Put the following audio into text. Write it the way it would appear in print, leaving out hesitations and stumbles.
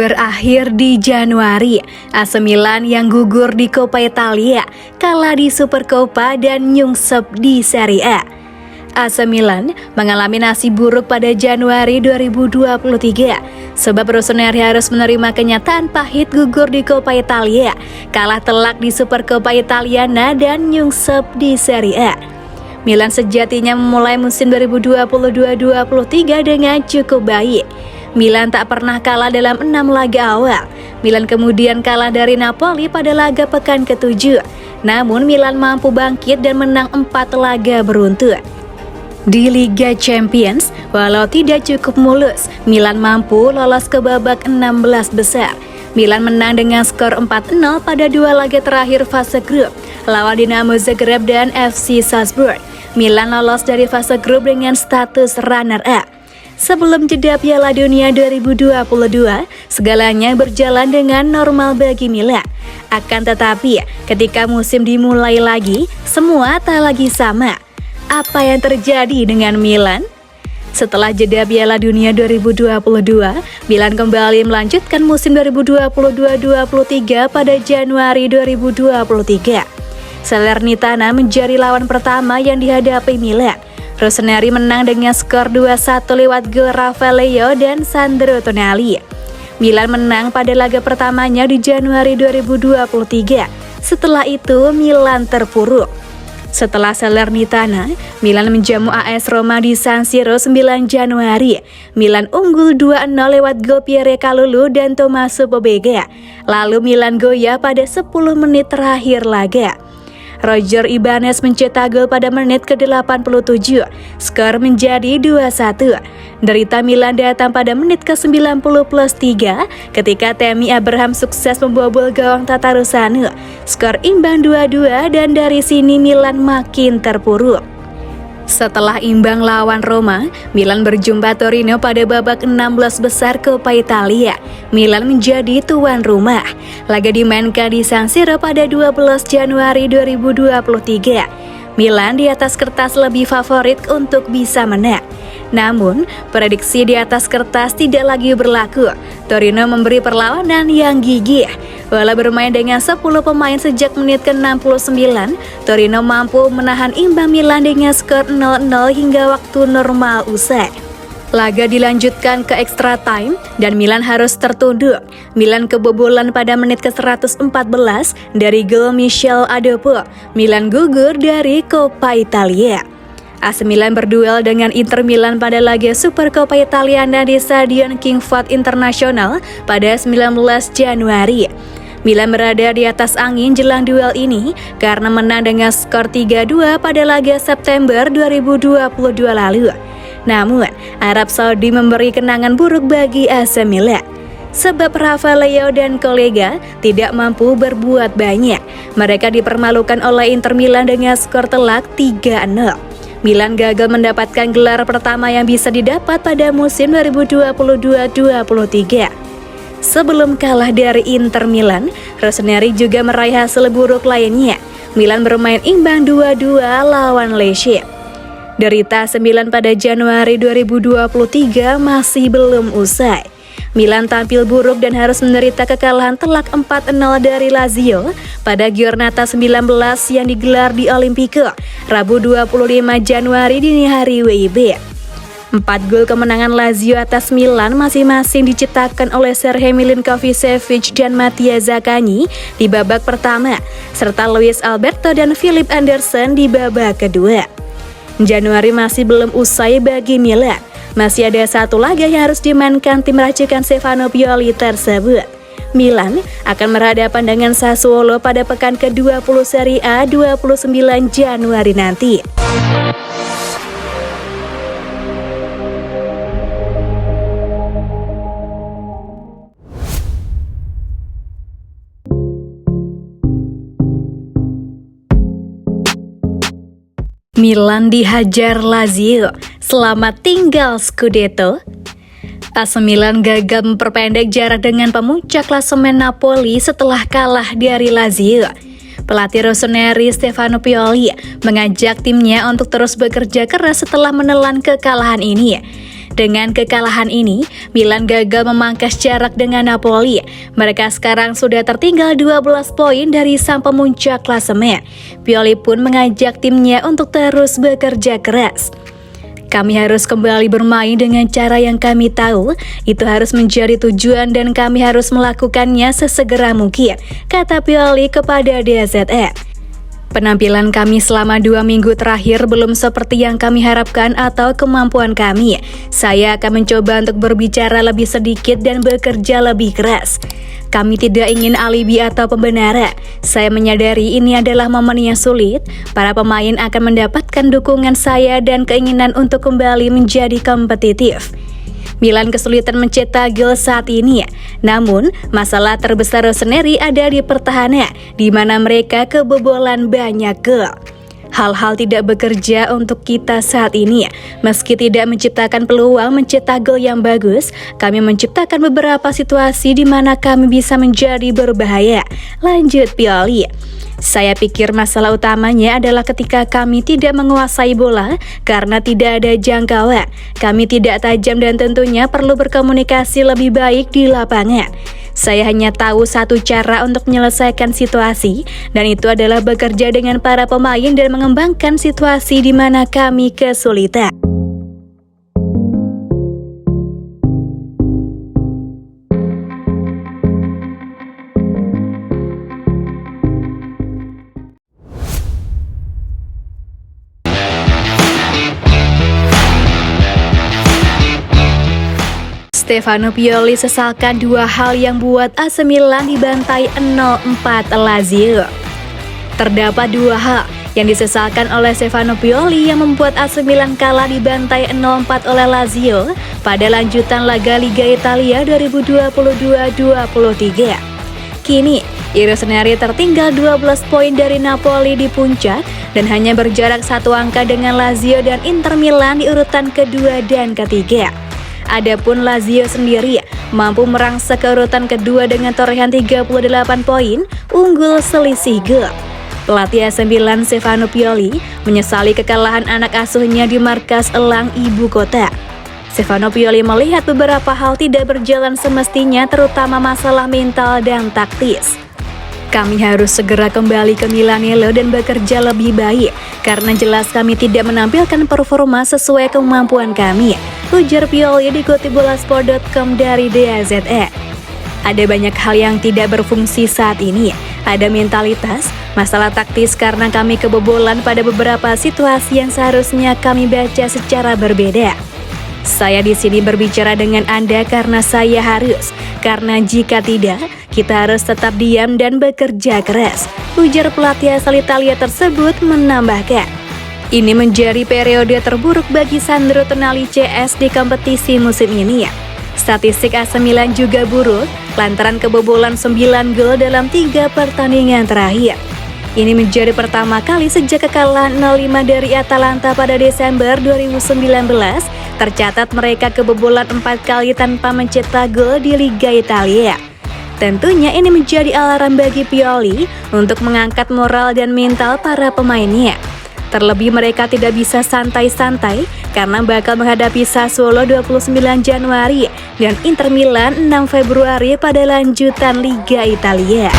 Berakhir di Januari, AC Milan yang gugur di Coppa Italia, kalah di Supercoppa dan nyungsep di Serie A. AC Milan mengalami nasib buruk pada Januari 2023, sebab Rossoneri harus menerima kenyataan pahit gugur di Coppa Italia, kalah telak di Supercoppa Italiana dan nyungsep di Serie A. Milan sejatinya memulai musim 2022-23 dengan cukup baik. Milan tak pernah kalah dalam 6 laga awal. Milan kemudian kalah dari Napoli pada laga pekan ke-7. Namun Milan mampu bangkit dan menang 4 laga beruntun. Di Liga Champions, walau tidak cukup mulus, Milan mampu lolos ke babak 16 besar. Milan menang dengan skor 4-0 pada 2 laga terakhir fase grup, lawan Dinamo Zagreb dan FC Salzburg. Milan lolos dari fase grup dengan status runner-up. Sebelum jeda Piala Dunia 2022, segalanya berjalan dengan normal bagi Milan. Akan tetapi, ketika musim dimulai lagi, semua tak lagi sama. Apa yang terjadi dengan Milan? Setelah jeda Piala Dunia 2022, Milan kembali melanjutkan musim 2022-23 pada Januari 2023. Salernitana menjadi lawan pertama yang dihadapi Milan. Rossoneri menang dengan skor 2-1 lewat gol Rafael Leao dan Sandro Tonali. Milan menang pada laga pertamanya di Januari 2023. Setelah itu Milan terpuruk. Setelah Salernitana, Milan menjamu AS Roma di San Siro 9 Januari. Milan unggul 2-0 lewat gol Pierre Kalulu dan Tommaso Pobega. Lalu Milan goyah pada 10 menit terakhir laga. Roger Ibanez mencetak gol pada menit ke-87, skor menjadi 2-1. Derita Milan datang pada menit ke-90+3 ketika Tammy Abraham sukses membobol gawang Tatarusanu. Skor imbang 2-2 dan dari sini Milan makin terpuruk. Setelah imbang lawan Roma, Milan berjumpa Torino pada babak 16 besar Coppa Italia. Milan menjadi tuan rumah. Laga dimainkan di San Siro pada 12 Januari 2023. Milan di atas kertas lebih favorit untuk bisa menang. Namun, prediksi di atas kertas tidak lagi berlaku. Torino memberi perlawanan yang gigih. Walau bermain dengan 10 pemain sejak menit ke-69, Torino mampu menahan imbang Milan dengan skor 0-0 hingga waktu normal usai. Laga dilanjutkan ke extra time dan Milan harus tertunduk. Milan kebobolan pada menit ke-114 dari gol Michel Adopo. Milan gugur dari Coppa Italia. AC Milan berduel dengan Inter Milan pada laga Supercoppa Italiana di Stadion King Fahd International pada 19 Januari. Milan berada di atas angin jelang duel ini karena menang dengan skor 3-2 pada laga September 2022 lalu. Namun, Arab Saudi memberi kenangan buruk bagi AC Milan. Sebab Rafael Leao dan kolega tidak mampu berbuat banyak. Mereka dipermalukan oleh Inter Milan dengan skor telak 3-0. Milan gagal mendapatkan gelar pertama yang bisa didapat pada musim 2022-23. Sebelum kalah dari Inter Milan, Rossoneri juga meraih hasil buruk lainnya. Milan bermain imbang 2-2 lawan Lecce. Derita 9 pada Januari 2023 masih belum usai. Milan tampil buruk dan harus menderita kekalahan telak 4-0 dari Lazio pada Giornata 19 yang digelar di Olimpico, Rabu 25 Januari dini hari WIB. 4 gol kemenangan Lazio atas Milan masing-masing diciptakan oleh Serhej Milinkovic-Savic dan Mattia Zaccagni di babak pertama, serta Luis Alberto dan Philip Anderson di babak kedua. Januari masih belum usai bagi Milan. Masih ada 1 laga yang harus dimainkan tim racikan Stefano Pioli tersebut. Milan akan berhadapan dengan Sassuolo pada pekan ke-20 Serie A 29 Januari nanti. Milan dihajar Lazio, selamat tinggal Scudetto. AC Milan gagal memperpendek jarak dengan pemuncak klasemen Napoli setelah kalah dari Lazio. Pelatih Rossoneri Stefano Pioli mengajak timnya untuk terus bekerja keras setelah menelan kekalahan ini. Dengan kekalahan ini, Milan gagal memangkas jarak dengan Napoli. Mereka sekarang sudah tertinggal 12 poin dari sang pemuncak klasemen. Pioli pun mengajak timnya untuk terus bekerja keras. Kami harus kembali bermain dengan cara yang kami tahu, itu harus menjadi tujuan dan kami harus melakukannya sesegera mungkin, kata Pioli kepada DZE. Penampilan kami selama 2 minggu terakhir belum seperti yang kami harapkan atau kemampuan kami. Saya akan mencoba untuk berbicara lebih sedikit dan bekerja lebih keras. Kami tidak ingin alibi atau pembenaran. Saya menyadari ini adalah momen yang sulit. Para pemain akan mendapatkan dukungan saya dan keinginan untuk kembali menjadi kompetitif. Milan kesulitan mencetak gol saat ini. Namun, masalah terbesar Rossoneri ada di pertahanan, di mana mereka kebobolan banyak gol. Hal-hal tidak bekerja untuk kita saat ini. Meski tidak menciptakan peluang mencetak gol yang bagus, kami menciptakan beberapa situasi di mana kami bisa menjadi berbahaya. Lanjut Pioli. Saya pikir masalah utamanya adalah ketika kami tidak menguasai bola karena tidak ada jangkauan. Kami tidak tajam dan tentunya perlu berkomunikasi lebih baik di lapangan. Saya hanya tahu satu cara untuk menyelesaikan situasi, dan itu adalah bekerja dengan para pemain dan mengembangkan situasi di mana kami kesulitan. Stefano Pioli sesalkan 2 hal yang buat AC Milan dibantai 0-4 Lazio. Terdapat 2 hal yang disesalkan oleh Stefano Pioli yang membuat AC Milan kalah dibantai 0-4 oleh Lazio pada lanjutan laga Liga Italia 2022-23. Kini, Rossoneri tertinggal 12 poin dari Napoli di puncak dan hanya berjarak 1 angka dengan Lazio dan Inter Milan di urutan kedua dan ketiga. Adapun Lazio sendiri mampu merangsek ke urutan kedua dengan torehan 38 poin, unggul selisih gol. Pelatih AC Milan Stefano Pioli menyesali kekalahan anak asuhnya di markas elang ibu kota. Stefano Pioli melihat beberapa hal tidak berjalan semestinya, terutama masalah mental dan taktis. Kami harus segera kembali ke Milanello dan bekerja lebih baik, karena jelas kami tidak menampilkan performa sesuai kemampuan kami, ujar Pioli dikutip Bolasport.com dari DZE. Ada banyak hal yang tidak berfungsi saat ini. Ada mentalitas, masalah taktis karena kami kebobolan pada beberapa situasi yang seharusnya kami baca secara berbeda. Saya di sini berbicara dengan Anda karena saya harus, karena jika tidak, kita harus tetap diam dan bekerja keras, ujar pelatih asal Italia tersebut menambahkan. Ini menjadi periode terburuk bagi Sandro Tonali CS di kompetisi musim ini. Statistik AC Milan juga buruk, lantaran kebobolan 9 gol dalam 3 pertandingan terakhir. Ini menjadi pertama kali sejak kekalahan 0-5 dari Atalanta pada Desember 2019, tercatat mereka kebobolan 4 kali tanpa mencetak gol di Liga Italia. Tentunya ini menjadi alarm bagi Pioli untuk mengangkat moral dan mental para pemainnya. Terlebih mereka tidak bisa santai-santai karena bakal menghadapi Sassuolo 29 Januari dan Inter Milan 6 Februari pada lanjutan Liga Italia.